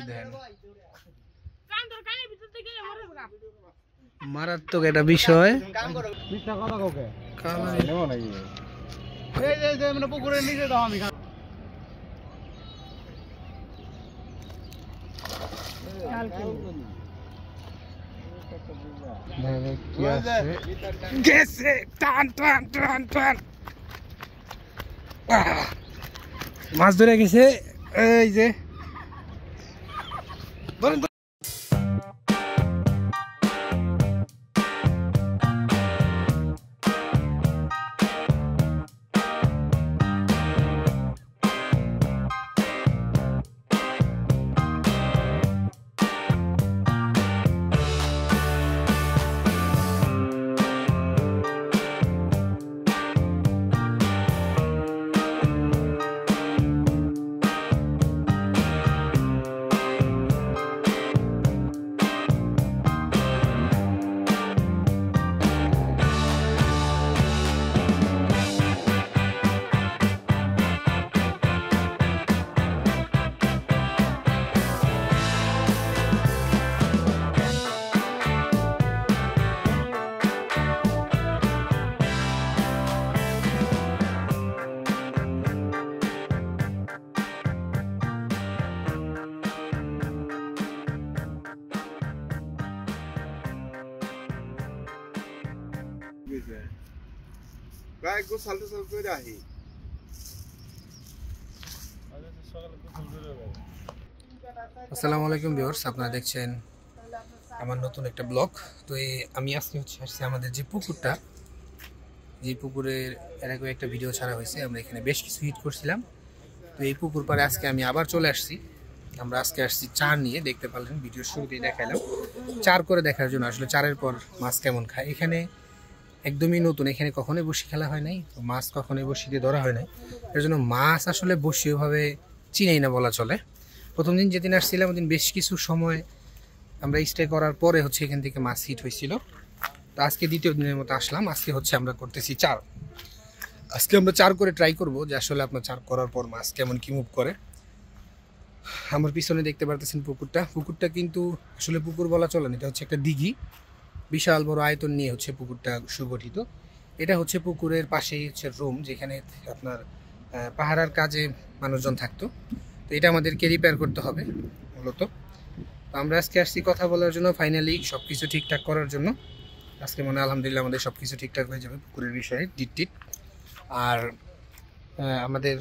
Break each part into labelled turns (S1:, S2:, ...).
S1: দেন মারাত্মক একটা বিষয় পুকুরের নিচে দাও আমি মাছ ধরে গেছে এই যে আসসালামু আলাইকুম ভিউয়ার্স, আপনারা দেখছেন আমার নতুন একটা ব্লগ। তো আমি আজকে আসছি আমাদের যে পুকুরটা, যে পুকুরের এর আগে একটা ভিডিও ছাড়া হয়েছে, আমরা এখানে বেশ কিছু হিট করছিলাম। তো এই পুকুর পাড়ে আজকে আমি আবার চলে আসছি। আমরা আজকে আসছি চার নিয়ে, দেখতে পারলেন ভিডিওর শুরুতেই দেখালাম চার করে দেখার জন্য। আসলে চারের পর মাছ কেমন খায়, এখানে একদমই নতুন, এখানে কখনোই বসি খেলা হয় নাই, তো মাছ কখনোই বসি দিয়ে ধরা হয় নাই, এর জন্য মাছ আসলে বসি ওভাবে চিনেই না বলা চলে। প্রথম দিন যেদিন আসছিলাম ওদিন বেশ কিছু সময় আমরা স্টে করার পরে এখান থেকে মাছ হিট হয়েছিল। তো আজকে দ্বিতীয় দিনের মতো আসলাম। আজকে আমরা করতেছি চার। আজকে আমরা চার করে ট্রাই করব যে আসলে আপনার চার করার পর মাছ কেমন কি মুভ করে। আমার পিছনে দেখতে পারতেছেন পুকুরটা কিন্তু আসলে পুকুর বলা চলে না, এটা হচ্ছে একটা দিঘি। বিশাল বড় আয়তন নিয়ে পুকুরটা সুগঠিত। এটা পুকুরের পাশেই রুম, যেখানে আপনার পাহারার কাজে মানুষজন থাকতো। তো এটা আমাদেরকে রিপেয়ার করতে হবে মূলত। তো আমরা আজকে আসছি কথা বলার জন্য, ফাইনালি সব কিছু ঠিকঠাক করার জন্য। আজকে মনে আলহামদুলিল্লাহ আমাদের সব কিছু ঠিকঠাক হয়ে যাবে পুকুরের বিষয়ে ডিট। আর আমাদের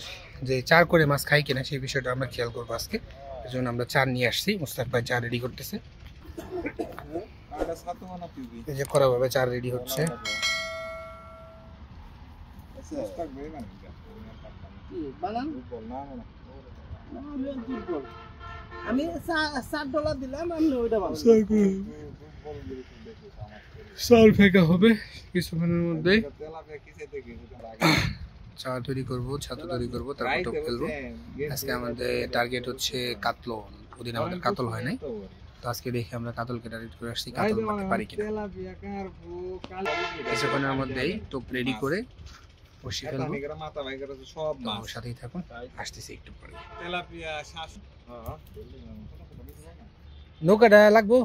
S1: যে চার করে মাছ খাই কিনা সেই বিষয়টা আমরা খেয়াল করবো আজকে। এর জন্য আমরা চার নিয়ে আসছি। মুস্তাক ভাই চার রেডি করতেছে, এই যে করা ভাবে চার রেডি হচ্ছে।
S2: আমি $7 দিলাম, আমি ওইটা
S1: চাল ফেকা হবে কিছুক্ষণের মধ্যে। চা তৈরি করবো, ছাতু তৈরি করবো, তারপর টপ ফেলবো। আজকে আমাদের টার্গেট হচ্ছে কাতল। ওদিন আমাদের কাতল হয় নাই, তো আজকে দেখি আমরা কাতলকে টার্গেট করে আসছি, কাতল মারতে পারি কিনা। কিছুক্ষণের মধ্যেই টোপ রেডি করে বসে ফেলবো। সাথেই থাকুন, আসতেছি একটু পরে। নৌকাটা লাগবো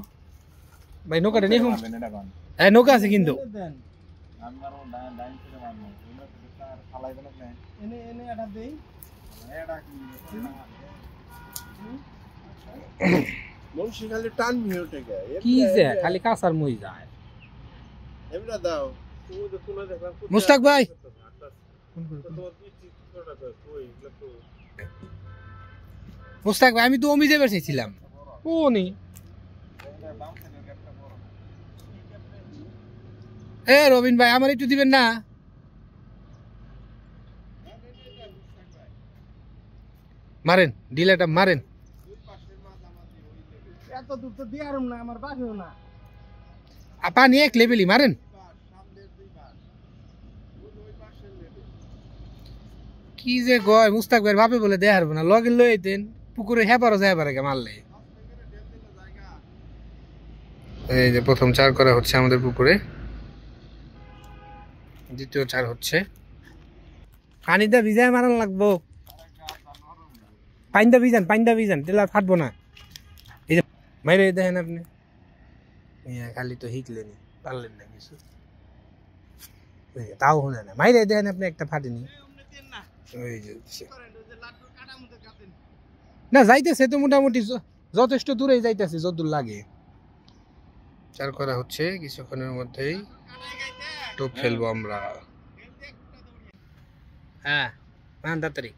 S1: ভাই, নৌকাটা নিয়ে হ্যাঁ নৌকা আছে কিন্তু। খালি কাঁচার মই যায়। মুস্তাক ভাই, আমি তো অমিজে বেসেছিলাম। ও নি রবিন ভাই, আমার একটু দিবেন না? মারেন ডিলাটা মারেন।
S2: এত দূর তো দিয়ারম না, আমার বাসেও না।
S1: পানি এক লেভেলই মারেন। কি যে গয় মুস্তাক ভাই বাপে বলে দেখার না, লগে লই আইতেন পুকুরে হেপারও যায় পারে মারলে। এই যে প্রথম চার করা হচ্ছে আমাদের পুকুরে, দ্বিতীয় চার হচ্ছে। পানিটা ভিজায় মারান লাগবো, পানিটা ভিজান টেলা ফাটবো না। মাইরে দেখেন আপনি খালি তো হিটলেনি পারলেন না কিছু তাও শুনে না মাইরে দেখেন আপনি একটা ফাটেনি ওই যে না যাইতেছে তো মোটামুটি যথেষ্ট দূরে যাইতেছে যতদূর লাগে চার করা হচ্ছে কিছুক্ষণের মধ্যেই টোপ ফেলবো আমরা হ্যাঁ তাড়াতাড়ি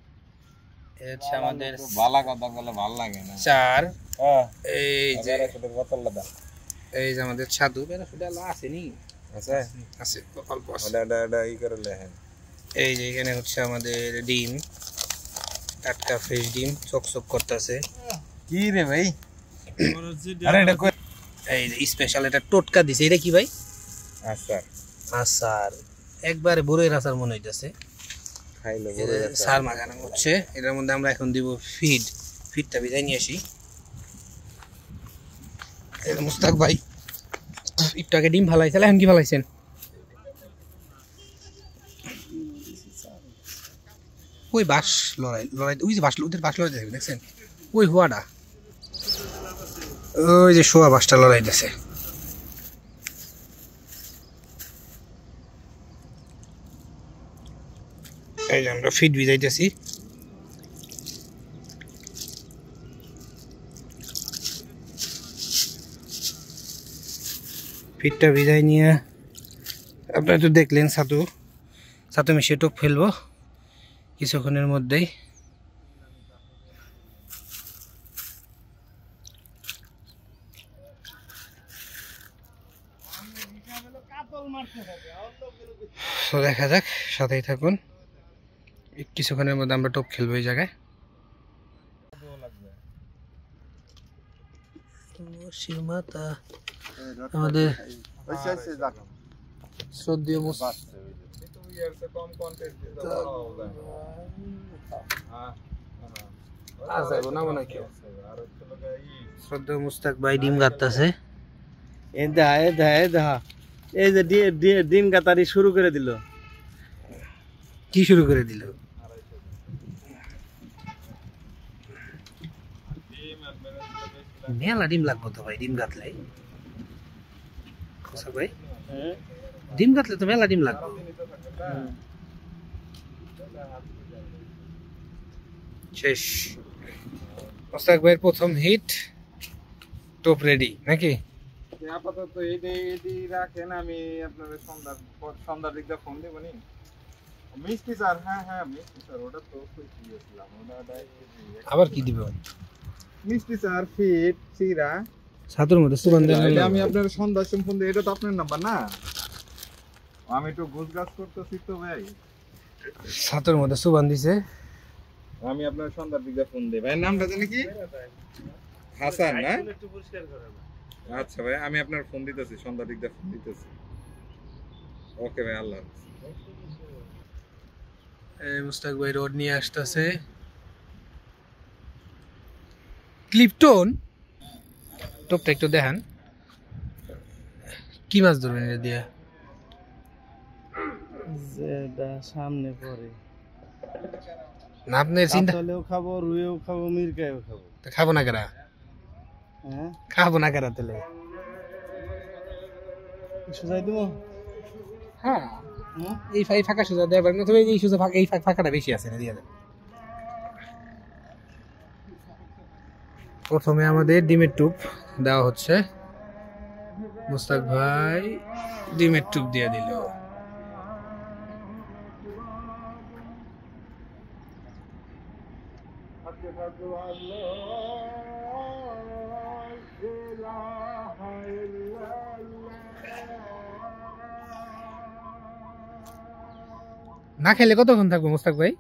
S1: হচ্ছে আমাদের
S3: ভালো কথা বলে ভালো লাগে না
S1: চার
S3: হ্যাঁ
S1: এই যে
S3: বোতলটা দাও
S1: এই যে আমাদের ছাদু বেড়া আসেনি
S3: আছে
S1: আছে অল্প আছে
S3: ওটা ই করে লেহেন
S1: এই যে এখানে হচ্ছে আমাদের ডিম টাটকা ফ্রেশ ডিম চকচক করতেছে
S3: কি রে ভাই আরে এটা কই
S1: এই যে স্পেশাল এটা টোটকা দিছে এটা কি ভাই
S3: আচার
S1: আচার একবারে বড়ের আচার মনে হইতেছে
S3: খাইলো
S1: সার মাখানো হচ্ছে এটার মধ্যে আমরা এখন দিব ফিডটা ভিজাই নিয়ে আসি মুস্তাক ভাই একটু আগে ডিম ফালাইছিল এখন কি ফালাইছেন ওই বাস লড়াই ওই যে বাস ওদের বাস লড়াই দেখছেন ওই হুয়াটা ওই যে শোয়া বাসটা লড়াইতেছে এই যে আমরা ফিড ভিজাইতেছি ফিডটা ভিজাই নিয়ে আপনারা তো দেখলেন ছাতু মিশিয়ে টোপ ফেলবো কিছুক্ষণের মধ্যেই দেখা যাক সাথেই থাকুন কিছুক্ষণের মধ্যে আমরা টোপ খেলবো এই জায়গায় সীমাতা আমাদের শ্রদ্ধেয় শ্রদ্ধেয় মুস্তাক ভাই ডিম গাঁথতেছে
S2: এই যে ডিম গাতারি শুরু করে দিল
S1: কি শুরু করে দিল মেলা ডিম লাগবো তো ভাই ডিম গাঁথলে ভাই ডিম গাঁথলে তো মেলা ডিম লাগবে শেষ মুস্তাক ভাইয়ের প্রথম হিট টোপ রেডি নাকি
S3: আপাতত এটি রাখেন আমি আপনাদের সন্ধ্যার দিকটা ফোন দেবো নি মিষ্টি স্যার হ্যাঁ মিষ্টি স্যার ওটা তো দিয়েছিলাম
S1: আবার কি দিবে
S3: মিষ্টি স্যার ফিট চিরা
S1: ছাতুর মধ্যে সুগন্ধ
S3: আমি আপনার সন্ধ্যার সময় ফোন দিই এটা তো আপনার নাম্বার না আমি একটু গোছগাছ করতেছি তো ভাই
S1: ছাতুর মধ্যে সুগন্ধ দিছে
S3: আমি আপনার সন্ধ্যার দিকটা ফোন দিই ভাই নামটা জানি কি হাসান না আচ্ছা ভাই আমি আপনার ফোন দিতেছি সন্ধ্যার দিকটা ফোন দিতেছি ওকে ভাই আল্লাহ
S1: এই মুস্তাক ভাই রোড নিয়ে আসতেছে ক্লিপটন টোপটা একটু দেখান কি মাছ ধরবেন এটা দিয়ে
S2: যেটা সামনে পড়ে
S1: না আপনার চিন্তা
S2: কাতলেও খাবো রুইও খাবো মিরকাইও খাবো
S1: খাবো না কেরা
S2: হ্যাঁ
S1: খাবো না কেরা তাহলে
S2: সুজাই দেবো
S1: হ্যাঁ এই ফাঁকা সুজা দেওয়া পারেন তবে এই সুজা এই ফাঁকাটা বেশি আছে না দিয়ে দেন প্রথমে আমাদের ডিমের টুপ দেওয়া হচ্ছে মুস্তাক ভাই ডিমের টুপ দিয়ে দিল না খেলে কতক্ষণ থাকবো মুস্তাক ভাই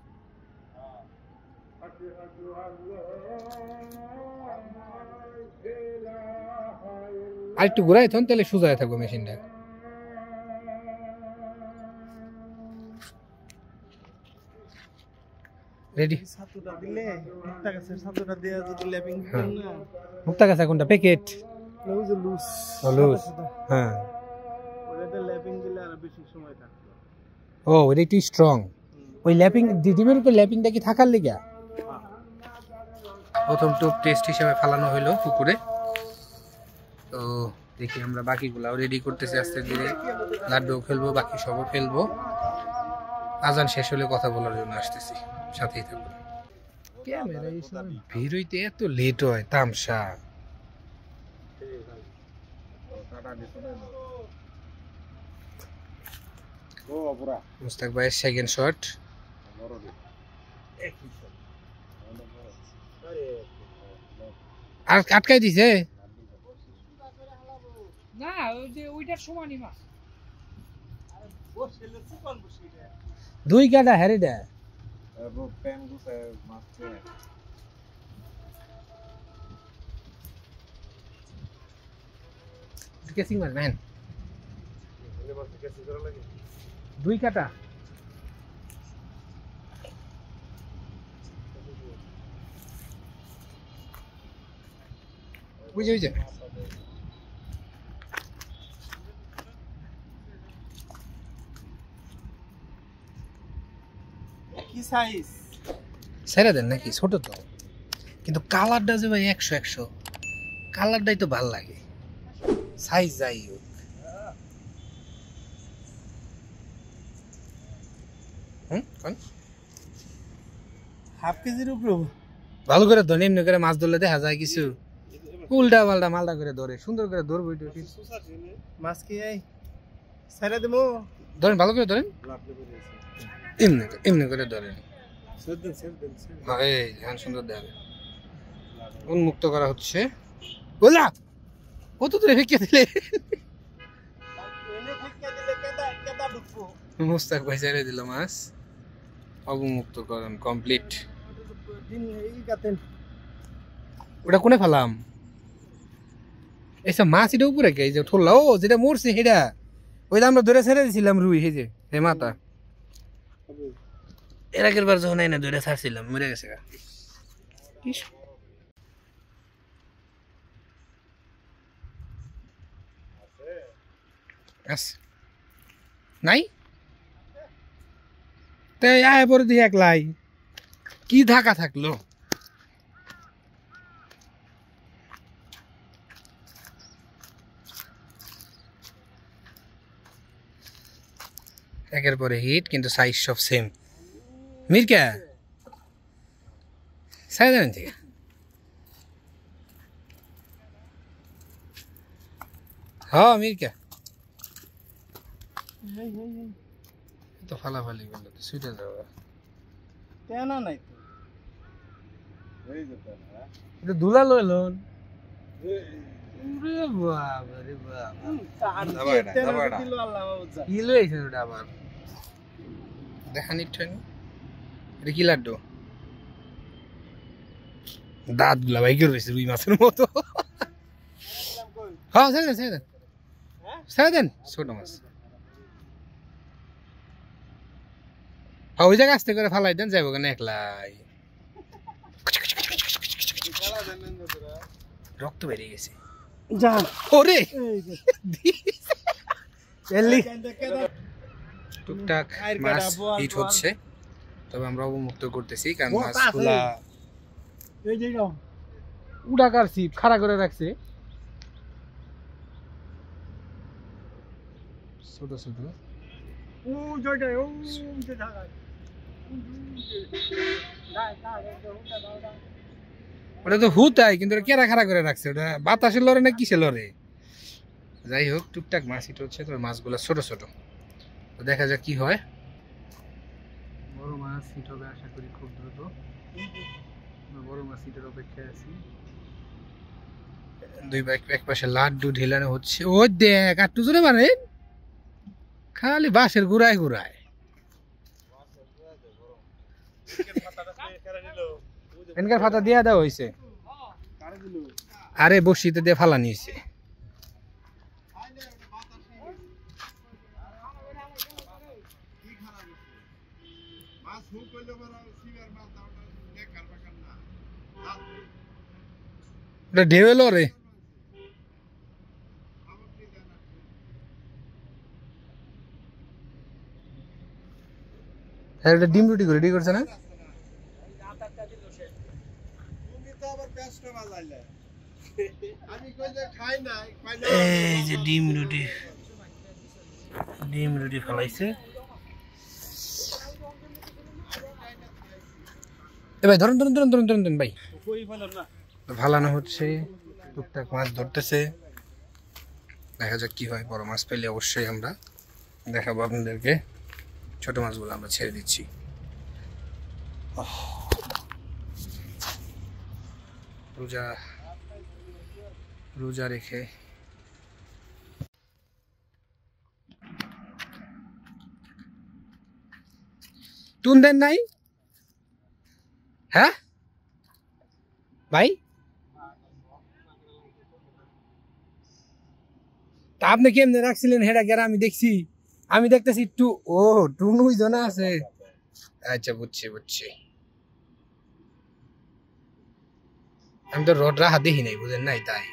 S1: আর একটু ঘুরাই থাকুন তাহলে সোজা থাকবো মেশিনটা রেডি
S2: ছাতুটা দিলে মুক্তা গাছের ছাতুটা দিয়ে যদি ল্যাপিং করেন না
S1: মুক্তা গাছ কোনটা প্যাকেট
S2: ওই যে লুজ
S1: লুজ হ্যাঁ
S2: ওটা ল্যাপিং দিলে আর বেশি সময় থাকবে
S1: ও ওটা একটু স্ট্রং ওই ল্যাপিং ডিমের উপর ল্যাপিংটা কি থাকার লেগে প্রথম টোপ টেস্ট হিসেবে ফালানো হইলো পুকুরে তো দেখি আমরা বাকিগুলাও রেডি করতেছি আস্তে ধীরে, লাড্ডু খেলবো, বাকি সবও খেলবো। আজান শেষ হলে কথা বলার জন্য আসতেছি, সাথেই থাকবো। ক্যামেরা এই সময় ভিড় হইতে এত লেট হয় তামসা। মুস্তাক ভাইয়ের সেকেন্ড শট। আর আটকাই দিছে না, ওই যে ওইটার সমানই মাছ। দুই কাটা হেরিডা কেসিং মাছ নেন, দুই কাটা। বুঝে বুঝে
S2: কি সাইজ
S1: ছেড়ে দেন নাকি? ছোট তো, কিন্তু কালারটা যে ভাই 100 কালারটাই তো ভাল লাগে। সাইজ যাই হোক,
S2: হাফ কেজির উপরে
S1: ভালো করে ধরে এমনি করে মাছ ধরলে দেখা যায় কিছু উল্টা পাল্টা মালটা করে ধরে, সুন্দর করে ধরবো।
S2: মাছ কি এই ছেড়ে দেবো,
S1: ধরেন ভালো করে ধরেন, এমনি করে ধরেন। এই ধ্যান সুন্দর দেখে উন্মুক্ত করা হচ্ছে। বলা কত দূরে ফেঁকে দিলে? মুস্তাক ভাই ছেড়ে দিল মাছ, অবমুক্তকরণ কমপ্লিট। ওটা কোনে ফেলাম? এইসব মাছ এটা উপরে কে যে ঠোলা, ও যেটা মরছে সেটা ওই আমরা ধরে ছেড়ে দিছিলাম রুই, এই যে হে মাথা এর আগের বার যখন না ধরে ছাড়ছিলাম মরে গেছে। নাই তাই আয় পরে দিয়ে একলাই কি ঢাকা থাকলো। একের পরে হিট, কিন্তু সাইজ সব সেম। মির্কা সাইজ দেন থেকে হ্যাঁ মির্কা তো ফালাফালি করলো তো ছুটে যাওয়া
S2: তেনা নাই
S1: তো ধুলা লইলন। ওরে বাবা রে বাবা, কি লইছে ওটা আবার দেখানি ঠেন। এটা কি লাড্ডু? দাঁত গুলা ভাই করে রয়েছে রুই মাছের মতো। হ্যাঁ ছেড়ে দেন ছেড়ে দেন ছেড়ে দেন, ছোট মাছ। হ্যাঁ ওই জায়গা আস্তে করে ফালাই দেন, যাবো কেন একলাই। রক্ত বেরিয়ে গেছে ওরে। টুকটাক মাছ হিট হচ্ছে, তবে আমরা অবমুক্ত করতেছি কারণ মাছগুলা উড়াকার সিপ খাড়া করে রাখছে ছোট ছোট। ওটা তো হুতাই, কিন্তু কেরা খাড়া করে রাখছে, ওটা বাতাসে লড়ে না কিসে লড়ে। যাই হোক টুকটাক মাছ হিট হচ্ছে, তবে মাছগুলো ছোট ছোট। তো দেখা যাক কি হয়। বড় মাছ হিট হবে আশা করি খুব দ্রুত। বড় মাছ হিটের অপেক্ষায় আছি। দুই এক পাশে লাড্ডু ঢেলানো হচ্ছে। ও দেখ আটটু জোরে মানে খালি বাঁশের গুড়ায় গুড়ায়। এনকার ফাতা দিয়া দেওয়া হয়েছে, আরে বসিতে দিয়ে ফালা নিয়েছে। ওটা ঢেউ এলো রে। ডিম রুটি করে রেডি করছে না? এই যে ডিম রুটি ফেলাইছে। এ ভাই ধরেন ভাই, ফালানো হচ্ছে, টুকটাক মাছ ধরতেছে। দেখা যাক কি হয়। বড় মাছ পেলে অবশ্যই আমরা দেখাবো আপনাদেরকে। ছোট মাছগুলো আমরা ছেড়ে দিচ্ছি। রোজা রেখে টুন দেন নাই? হ্যাঁ ভাই, তা আপনি কেমনে রাখছিলেন হেডা গেরা? আমি দেখতেছি টুন ওই জনা আছে। আচ্ছা বুঝছি। আমি তো রড রাহা দেখি নাই, বুঝেন নাই, তাই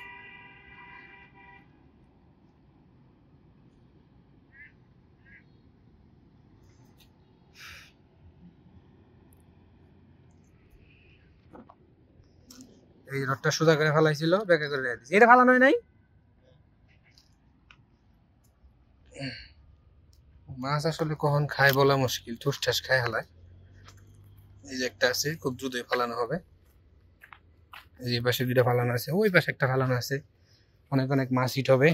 S1: এই রডটা সোজা করে ফেলাইছিল, বেঁকা করে রেখে দিয়েছি। এটা ফালানো হয় নাই। মাছ আসলে কখন খায় বলা মুশকিল, ঠুসঠাস খায় হালায়। এই যে একটা আছে, খুব দ্রুতই ফালানো হবে। এই পাশে দুইটা ফালানো আছে, ওই পাশে একটা ফালানো আছে। অনেক মাছ হিট হবে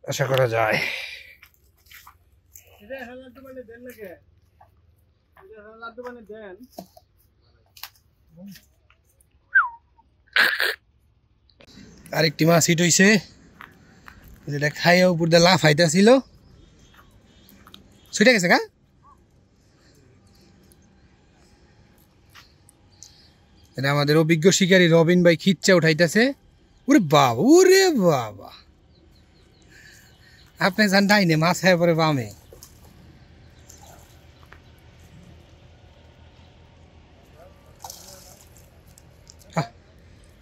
S1: আশা করা যায়। আরেকটি মাছ হিট হইছে, যেটা খাইয়া উপর দিয়ে লাফ হাইতেছিল, ছুটে গেছে গা। এটা আমাদের অভিজ্ঞ শিকারী রবিন ভাই খিচ্চা উঠাইতেছে। ওরে বাবা, আপনি যান ডাইনে, মাছ খায় পরে বামে।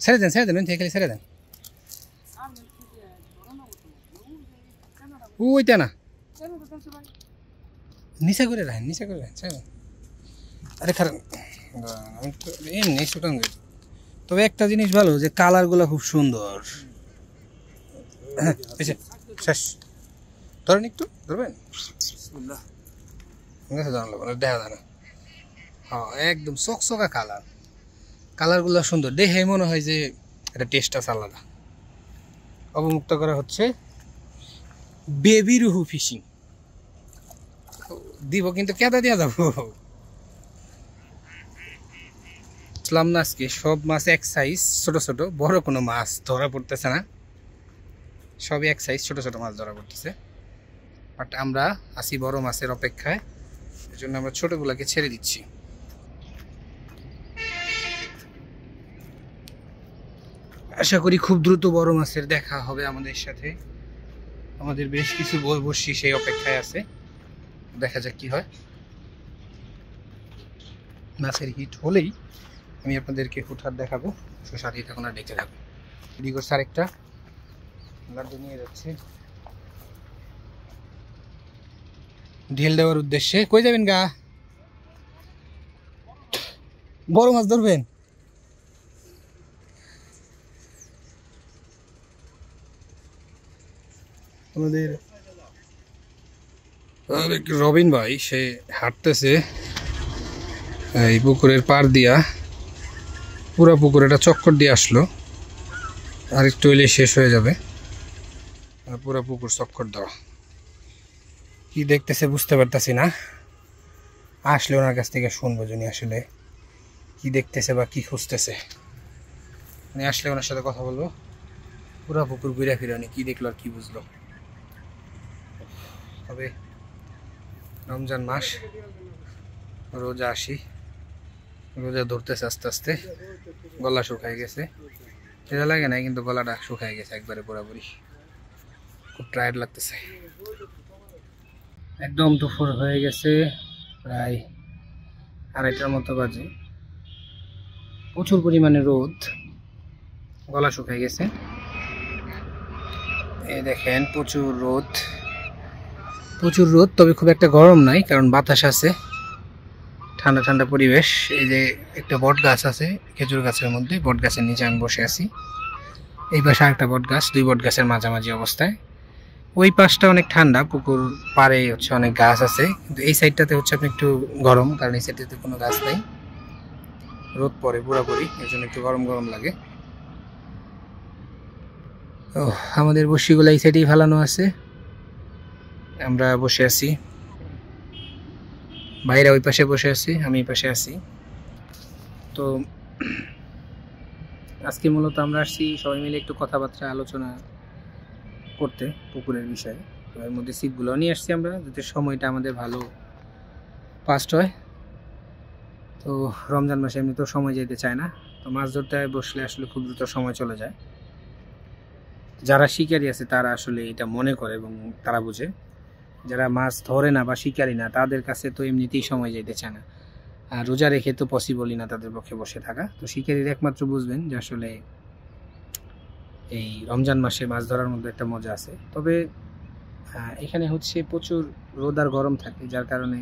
S1: ছেড়ে দেন ছেড়ে দেন। ওইটা না, নিচে করে রাখেন। আরে খারাপ এমনি শুটান। তবে একটা জিনিস ভালো, যে কালার গুলা খুব সুন্দর। শেষ, ধরেন একটু ধরবেন। দেখা যায় না। হ্যাঁ, একদম চকচকা কালার গুলা সুন্দর, দেখে মনে হয় যে এটা টেস্ট আছে আলাদা। অবমুক্ত করা হচ্ছে বেবি রুহু ফিশিং। দিব কিন্তু কেদা দিয়া যাবো। বুঝলাম না, আজকে সব মাছ এক সাইজ, ছোট বড় কোনো মাছ ধরা পড়তেছে না। সবই এক সাইজ, ছোট মাছ ধরা পড়তেছে। বাট আমরা আছি বড় মাছের অপেক্ষায়, এই জন্য আমরা ছোটগুলাকে ছেড়ে দিচ্ছি। আশা করি খুব দ্রুত বড় মাছের দেখা হবে আমাদের সাথে। আমাদের বেশ কিছু বড়শি সেই অপেক্ষায় আছে, দেখা যাক কি হয়। মাছের হিট হলেই আমি আপনাদেরকে হুটহাট দেখাবো। সাথেই থাকুন আর দেখতে থাকুন। রেডি করছে আরেকটা লাড্ডু নিয়ে যাচ্ছে ঢেল দেওয়ার উদ্দেশ্যে। কই যাবেন গা? বড় মাছ ধরবেন? আমাদের রবিন ভাই সে হাঁটতেছে এই পুকুরের পাড় দিয়া, পুরা পুকুর এটা চক্কর দিয়ে আসলো। আর একটু হইলে শেষ হয়ে যাবে। পুরা পুকুর চক্কর দেওয়া। কি দেখতেছে বুঝতে পারতাছি না, আসলে ওনার কাছ থেকে শুনবো যিনি আসলে কি দেখতেছে বা কি খুঁজতেছে। মানে আসলে ওনার সাথে কথা বলবো। পুরা পুকুর ঘুরে ফিরে উনি কি দেখলো আর কি বুঝলো। তবে রমজান মাস, রোজা আসি, রোজা ধরতেছে আস্তে আস্তে। গলা শুকায় গেছে, এটা লাগে নাই কিন্তু গলাটা শুকায় গেছে একবারে পুরোপুরি। খুব টায়ার্ড লাগতেছে। একদম দুপুর হয়ে গেছে, প্রায় 2:30টার মতো বাজে। প্রচুর পরিমাণে রোদ, গলা শুকায় গেছে। এই দেখেন প্রচুর রোদ, তবে খুব একটা গরম নাই, কারণ বাতাস আছে, ঠান্ডা ঠান্ডা পরিবেশ। এই যে একটা বট গাছ আছে খেজুর গাছের মধ্যে, বট গাছের নিচে আমি বসে আছি। এই পাশে একটা বট গাছ, দুই বট গাছের মাঝামাঝি অবস্থায়। ওই পাশটা অনেক ঠান্ডা, পুকুর পাড়ে হচ্ছে অনেক গাছ আছে, কিন্তু এই সাইডটাতে হচ্ছে আপনি একটু গরম, কারণ এই সাইডটাতে কোনো গাছ নাই, রোদ পড়ে পুরোপুরি, এর জন্য একটু গরম গরম লাগে। ও আমাদের বসিগুলো এই সাইডেই ফেলানো আছে, আমরা বসে আছি, বাইরে ওই পাশে বসে আছি, আমি এই পাশে আছি। তো আজকে মূলত আমরা আসছি সবাই মিলে একটু কথাবার্তা আলোচনা করতে পুকুরের বিষয়ে। তো এর মধ্যে সিটগুলো নিয়ে আসছি আমরা, যাতে সময়টা আমাদের ভালো পাস্ট হয়। তো রমজান মাসে এমনি তো সময় যেতে চায় না, তো মাছ ধরতে বসলে আসলে খুব দ্রুত সময় চলে যায়। যারা শিকারী আছে তারা আসলে এটা মনে করে এবং তারা বুঝে, যারা মাছ ধরে না বা শিকারী না তাদের কাছে তো এমনিতেই সময় যেতে চায় না, আর রোজা রেখে তো পসিবলই না তাদের পক্ষে বসে থাকা। তো শিকারীরা একমাত্র বুঝবেন যে আসলে এই রমজান মাসে মাছ ধরার মধ্যে একটা মজা আছে। তবে এখানে হচ্ছে প্রচুর রোদ আর গরম থাকে, যার কারণে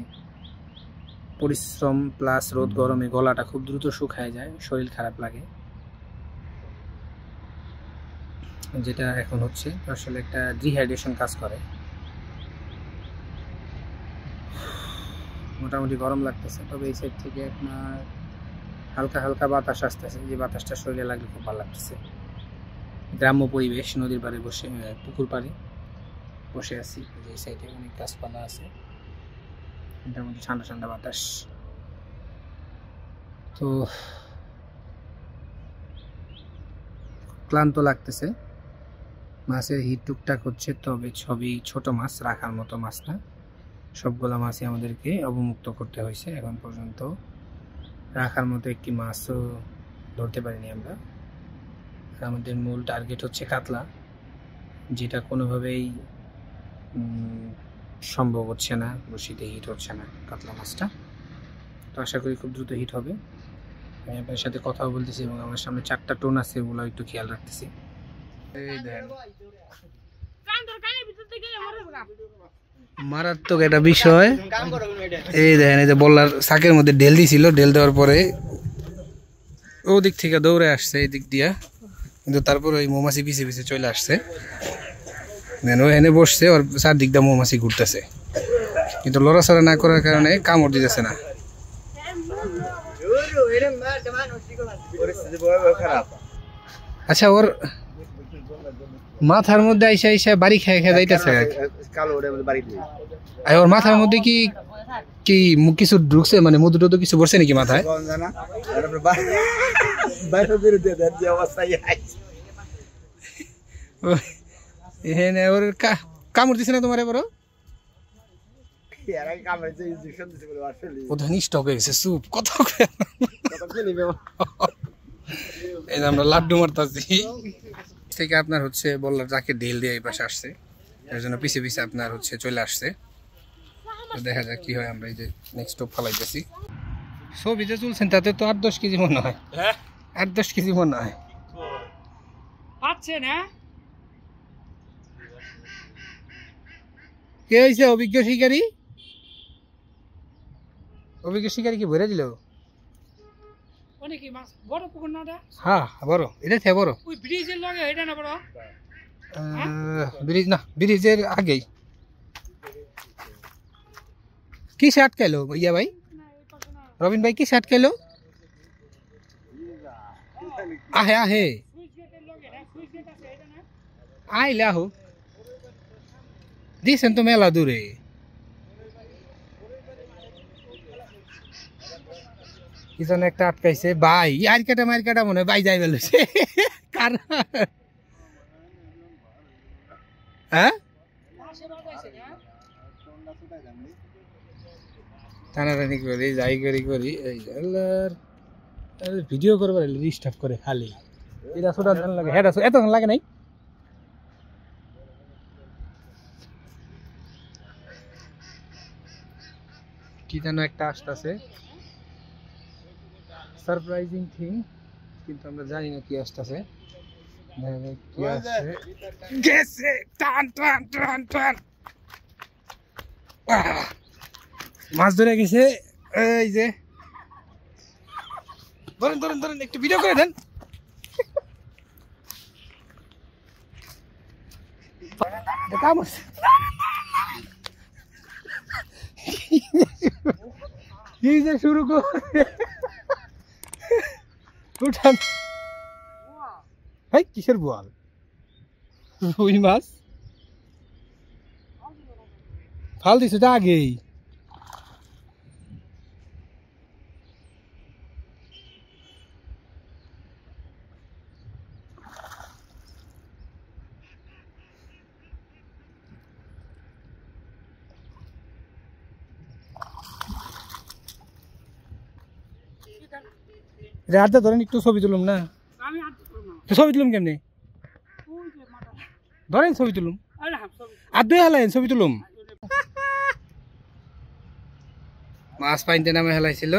S1: পরিশ্রম প্লাস রোদ গরমে গলাটা খুব দ্রুত শুকায় যায়, শরীর খারাপ লাগে, যেটা এখন হচ্ছে আসলে একটা ডিহাইড্রেশন কাজ করে। মোটামুটি গরম লাগতেছে, তবে এই সাইড থেকে আপনার হালকা হালকা বাতাস আসতেছে, যে বাতাসটা শরীরে লাগলে খুব ভালো লাগতেছে। গ্রাম্য পরিবেশ, নদীর পাড়ে বসে, পুকুর পাড়ে বসে আছি, এই সাইডে অনেক গাছপালা আছে, মোটামুটি ঠান্ডা ঠান্ডা বাতাস। তো ক্লান্ত লাগতেছে, মাছের হিট টুকটাক হচ্ছে, তবে সবই ছোট মাছ, রাখার মতো মাছ না, সবগুলো মাছই আমাদেরকে অবমুক্ত করতে হয়েছে। এখন পর্যন্ত রাখার মতো একটি মাছও ধরতে পারিনি আমরা। আমাদের মূল টার্গেট হচ্ছে কাতলা, যেটা কোনোভাবেই সম্ভব হচ্ছে না, বসিতে হিট হচ্ছে না কাতলা মাছটা। তো আশা করি খুব দ্রুত হিট হবে। আমি আপনার সাথে কথাও বলতেছি এবং আমার সামনে 4টা টোন আছে, ওগুলো একটু খেয়াল রাখতেছি। এই দেখেন মারাত্মক একটা বিষয়, এই দেখেন এই যে বল্লার শাকের মধ্যে ঢেল দিয়েছিল, ঢেল দেওয়ার পরে ও দিক থেকে দৌড়ে আসছে এই দিক দিয়া, কিন্তু তারপর ওই মৌমাছি পিছে পিছে চলে আসছে, ও এনে বসছে, ওর চারদিক দিয়ে মৌমাছি ঘুরতেছে, কিন্তু লড়াচড়া না করার কারণে কামড় দিতেছে না। আচ্ছা, ওর মাথার মধ্যে আইসা আইসা বাড়ি খেয়ে খেয়ে যাইতেছে, ওর মাথার মধ্যে কি কি কিছু ঢুকছে, মানে মধু টধু কিছু পড়ছে নাকি মাথায়? ওর কামড় দিছে না তোমার? এবার স্টক হয়ে গেছে, চুপ কথা। এই যে আমরা লাড্ডু মারতাছি থেকে আপনার হচ্ছে বললাম যাকে ঢেল দিয়ে এই পাশে আসছে, এর জন্য পিছে পিছে আপনার হচ্ছে চলে আসছে। দেখা যাক কি হয়। আমরা এই যে নেক্সট টপ ফালাইতেছি, ছবিতে চলছেন, তাতে তো 8-10 কেজি মনে হয়, 8-10 কেজি মনে হয় না। কে হয়েছে? অভিজ্ঞ শিকারী? অভিজ্ঞ শিকারী কি ভরে দিল? হ্যাঁ বড়, এটা থেকে বড়, ব্রিজ না, ব্রিজের আগেই। কি শার্ট খাইলো ইয়া ভাই, রবিন ভাই কি শার্ট খাইলো? আহে আহে আইলে আহো, দিয়েছেন তো মেলা দূরে। পিছনে একটা আটকাইছে ভাই, আর কাটা মার কাটা মনে হয় ভাই যাই বেলছে। কার হ্যাঁ টানাটানি করি যাই করি করি, এই ভিডিও করবার ডিস্টার্ব করে খালি। এটা ছোটা লাগে, হেড এতক্ষণ লাগে নাই। কি যেন একটা আসতেছে, সারপ্রাইজিং থিং, কিন্তু আমরা জানি না কি আসতেছে। কি আসছে? গেছে টান টান টান টান, মাছ ধরে গেছে। এই যে ধরেন ধরেন ধরেন একটু ভিডিও করে দেন। কাম আছে। কি যে শুরু করে উঠান। ভাই কিসের বোয়াল? রুই মাছ ফাল দিছে তো আগেই। রাতে ধরেন একটু ছবি তুলুম না, ছবি তুলুম কেমনি? ধরেন ছবি তুলুম আর দুই হেলাইন ছবি তুলুম। মাছ পাইতে নামে হেলাইছিল।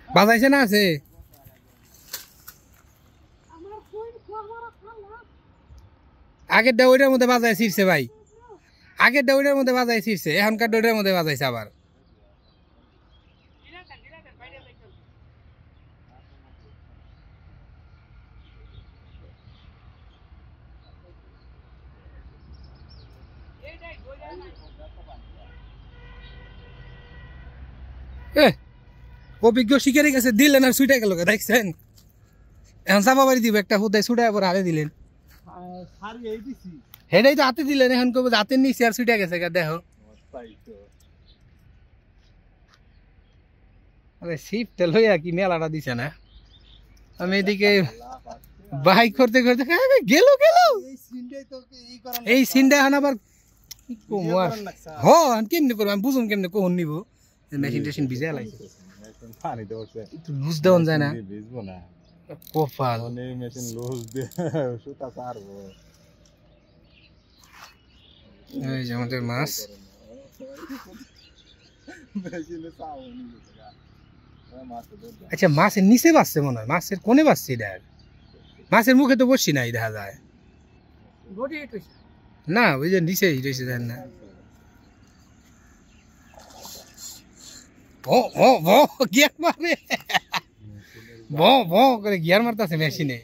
S1: বাজাইছে না আছে? আগের ডাউইটার মধ্যে বাজায় ছিড়ছে ভাই, আগের ডাউইটার মধ্যে বাজায় ছিড়ছে, এখনকার ডাউইটার মধ্যে বাজাইছে আবার। অভিজ্ঞ শিকারি গেছে, দিলেন আর ছুটে গেল, দেখছেন? এখন চাপা বাড়ি দিব একটা হুদায় ছুটায় পরে হাতে দিলেন। হেডাই তো হাতে দিলেন, এখন কবে হাতের নিচে আর ছুটে গেছে দেখো। আরে শিফটে লইয়া কি মেলাটা দিছে না। আমি এদিকে বাইক করতে করতে গেল গেল এই সিনটা এখন আবার কেমনি করবো আমি বুঝুন কেমনি কখন নিব। মেশিন টেশিন ভিজে লাগছে, একটু লুজ দেওয়া যায় না কপাল। এই যে আমাদের মাছ। আচ্ছা মাছের নিচে বাসছে মনে হয়, মাছের কোনে বাসছে এটা? মাছের মুখে তো বসছি নাই দেখা যায় না, ওই যে নিচে হিটেছে দেন না। গিয়ার মারে করে গিয়ার মারতেছে মেশিনে।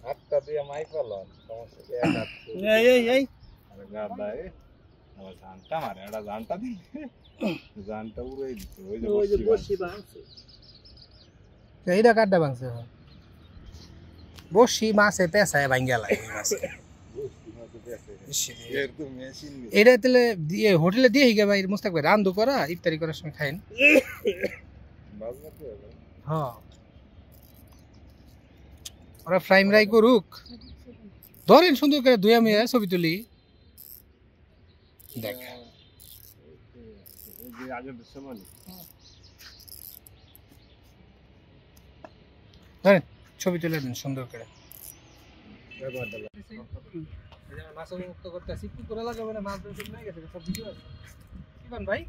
S3: হাতটা দিয়ে মাইক পালন জানটা মারে এটা জানটা দিলে জানটা উড়ে দিচ্ছে। ওই যে
S1: এইটা কাটটা ভাঙছে বসি মাছে পেঁচায় ভাঙ্গা লাগে মাছে। এটা তাহলে দিয়ে হোটেলে দিয়ে হিগে ভাই মুস্তাক ভাই রান্ধু করা ইফতারি করার সময় খাইন। হ্যাঁ ওরা ফ্রাইম রাই করুক, ধরেন সুন্দর করে ধুয়ে আমি ছবি তুলি। দেখ ধরেন ছবি তুলে দিন সুন্দর করে। মাছ মুক্ত করতেছি কি করে লাগাবে না, মাছ ধরে নিয়ে গেছে সব ভিডিও আছে। কি করেন ভাই?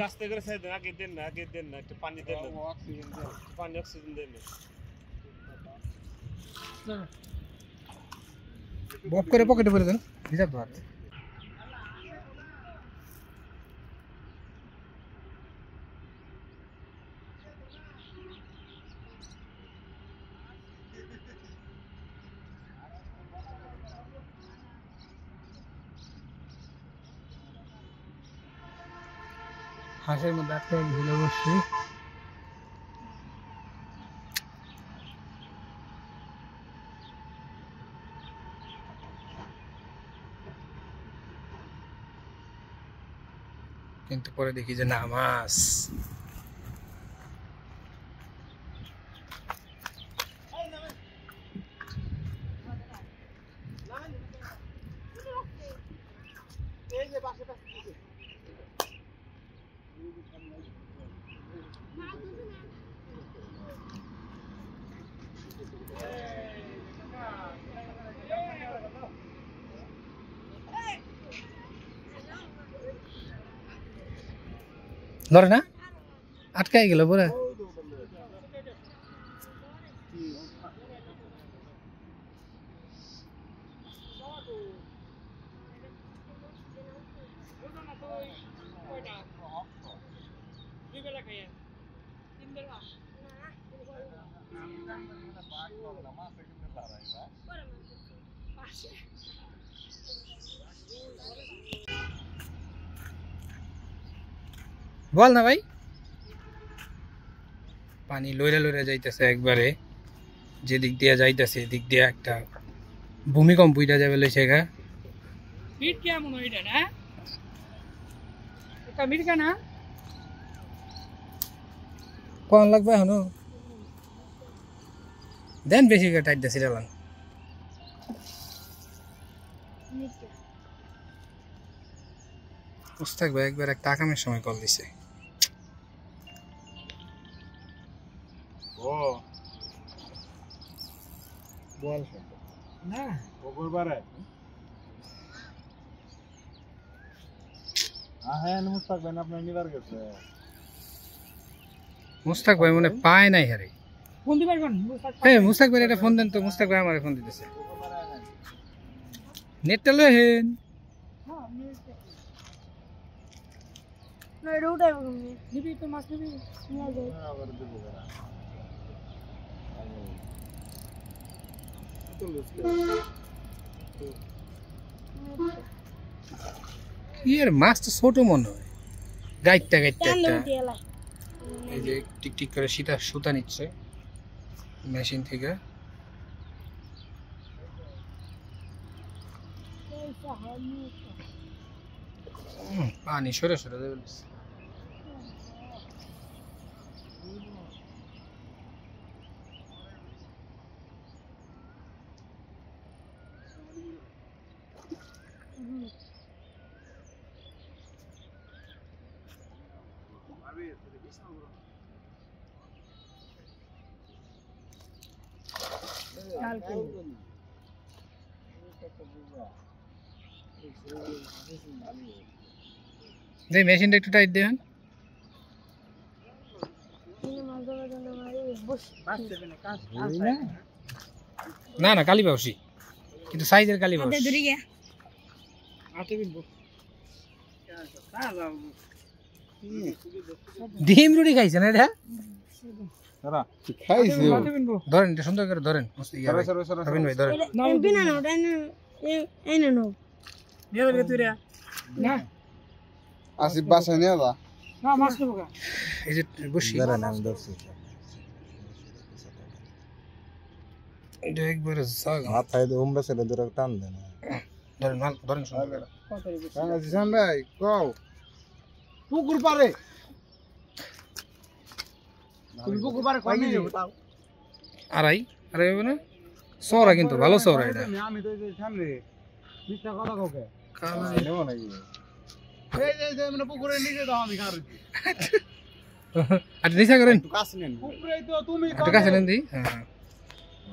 S2: আস্তে করে সাইড দেন, আগে দেন না, আগে দেন না, একটু পানি দেন না, পানি অক্সিজেন দেন না।
S1: বক করে পকেটে ভরে দেন, ভিজা তো আর হাঁসের মধ্যে আটকে গেছিল অবশ্যই। কিন্তু পরে দেখি যে না মাছ। ধরে না আটকাই গেল পুরা বল না ভাই পানি লইরা লইরা যাইতেছে একবারে যে দিক দিয়ে যাইতেছে দিক দিয়ে একটা ভূমিকম্প উইটা যাবে লইছে গা
S4: মিট কেমন ওইটা না এটা মিট কেনা
S1: কোন লাগবে হনো দেন বেশি করে টাইট দে সিরালান মুস্তাক ভাই একবার একটা আকামের সময় কল দিছে
S3: ও বল
S4: না
S3: ওপর বারে হ্যাঁ নমস্কার ভাই আপনার নিবার গেছে
S1: মুস্তাক ভাই মনে পায় নাই হারে
S4: ফোন দিবার কোন
S1: মুস্তাক ভাই একটা ফোন দেন তো মুস্তাক ভাই আমারে ফোন দিতেছে নেটটা লই হেন
S5: না এটা উঠাই
S4: নিবি তো মাছ নিবি
S5: নিয়ে যাই
S3: আবার দেবো
S1: কি এর মাছ তো ছোট মনে হয় গাইটটা গাইটটা
S5: টানলে
S1: একটা
S5: উঠে এলাই
S1: এই যে টিক টিক করে সুতা নিচ্ছে মেশিন থেকে পানি সরে সরে দেবে দে মেশিনটা একটু টাইট দেন
S5: মাঝে মাঝে মারি বস
S4: মাছ দেবে না কাজ
S1: না না কালি বাউসি কিন্তু সাইজের কালি বাউসি
S5: আদে ধরে গিয়া
S4: আতে বিনবো
S1: ডিম রুটি খাইছেন এটা
S3: দাঁড়া খাইছি
S4: আতে বিনবো
S1: ধরেন এটা সুন্দর করে ধরেন রবিন ভাই ধরেন
S5: বিনা না ওটা এনে নো
S4: নিয়ে যাবে তুই রে না
S3: আসিফ বাসা নিয়ে যা
S4: না মাছ নেবো কা
S1: এই যে বসি
S3: আমি ধরছি
S1: এটা একবারে জাগ
S3: মাথায় উমরা ছেলে ধরে টান দেন
S1: ধরেন মাল ধরেন সুন্দর করে
S3: জিসান ভাই কও পুকুর পারে
S4: তুমি পুকুর পারে কই নিয়ে যাবো তাও
S1: আড়াই হবে না সরা কিন্তু ভালো সরা এটা
S4: আমি তো এই সামনে মিথ্যা কথা কাউকে
S1: কালা
S3: নেব নাকি
S4: এই যে মানে পুকুরে নিচে দাও আমি কার
S1: আচ্ছা নিচা করেন
S3: কাছে নেন
S4: পুকুরে তো তুমি
S1: একটু কাছে নেন দি হ্যাঁ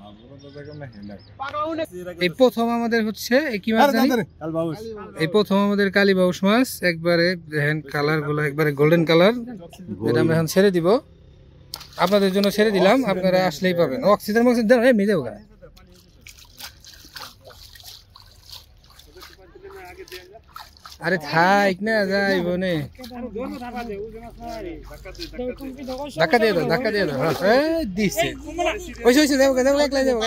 S3: আমরা তো দেখো না হেলা
S4: পাগাউনে
S1: এই প্রথম আমাদের হচ্ছে এই কি মাছ জানি
S3: কাল বাউস
S1: এই প্রথম আমাদের কালী বাউস মাছ একবারে দেখেন কালার গুলো একবারে গোল্ডেন কালার এটা আমরা এখন ছেড়ে দিব আপনাদের জন্য ছেড়ে দিলাম আপনারা আসলেই পাবেন অক্সিজেন মক্সিজেন দেন এমনি দেবো আরে থাক না যাই বনে ধাক্কা দিয়ে দাও হ্যাঁ দিছে ওইসে দেবো একলাই দেবো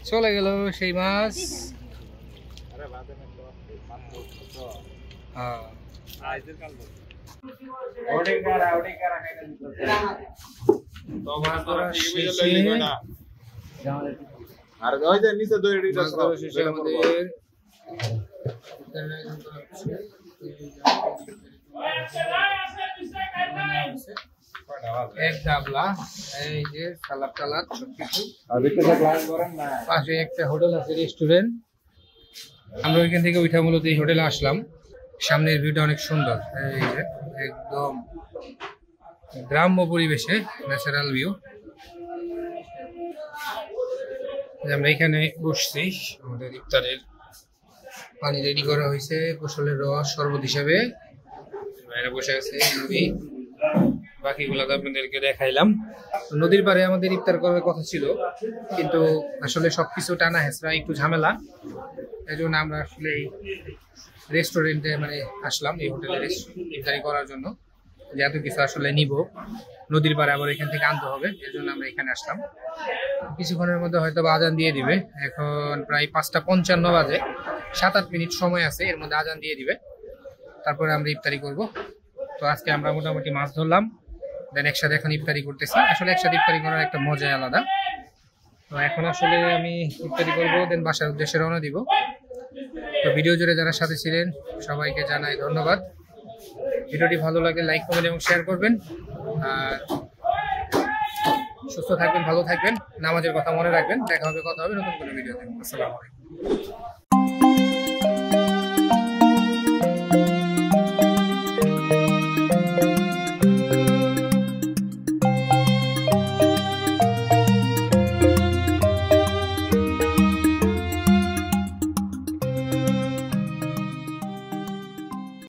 S1: চলে গেল সেই মাছ হ্যাঁ
S3: আর ওই যে নিচে দই রিটা
S1: আমাদের এক ডাবলা এই যে সালাদ টালাদ সবকিছু পাশে একটা হোটেল আছে রেস্টুরেন্ট আমরা ওইখান থেকে উঠা মূলত এই হোটেলে আসলাম সামনের ভিউটা অনেক সুন্দর এই যে একদম গ্রাম্য পরিবেশে ন্যাচারাল ভিউ আমরা এখানে বসছি আমাদের ইফতারের পানি রেডি করা হয়েছে ফসলের রস শরবত হিসাবে বাইরে বসে আছে নদী, বাকিগুলো তো আপনাদেরকে দেখাইলাম। নদীর পাড়ে আমাদের ইফতার করার কথা ছিল, কিন্তু আসলে সবকিছু টানা হেঁচড়া একটু ঝামেলা, এই জন্য আমরা আসলে এই রেস্টুরেন্টে মানে আসলাম, এই হোটেলে ইফতারি করার জন্য। যে এত কিছু আসলে নিব, নদীর পাড়ে আবার এখান থেকে আনতে হবে, এর জন্য আমরা এখানে আসলাম। কিছুক্ষণের মধ্যে হয়তো আজান দিয়ে দিবে, এখন প্রায় 5:55 বাজে, 7-8 মিনিট সময় আছে, এর মধ্যে আজান দিয়ে দিবে, তারপরে আমরা ইফতারি করব। তো আজকে আমরা মোটামুটি মাছ ধরলাম, দেন একসাথে এখন ইফতারি করতেছি। আসলে একসাথে ইফতারি করার একটা মজাই আলাদা। তো এখন আসলে আমি ইফতারি করবো, দেন বাসার উদ্দেশ্যে রওনা দিব। তো ভিডিও জুড়ে যারা সাথে ছিলেন সবাইকে জানাই ধন্যবাদ। ভিডিওটি ভালো লাগলে লাইক, কমেন্ট এবং শেয়ার করবেন। আর সুস্থ থাকবেন, ভালো থাকবেন, নামাজের কথা মনে রাখবেন। দেখা হবে, কথা হবে নতুন কোনো ভিডিওতে। আসসালামু আলাইকুম।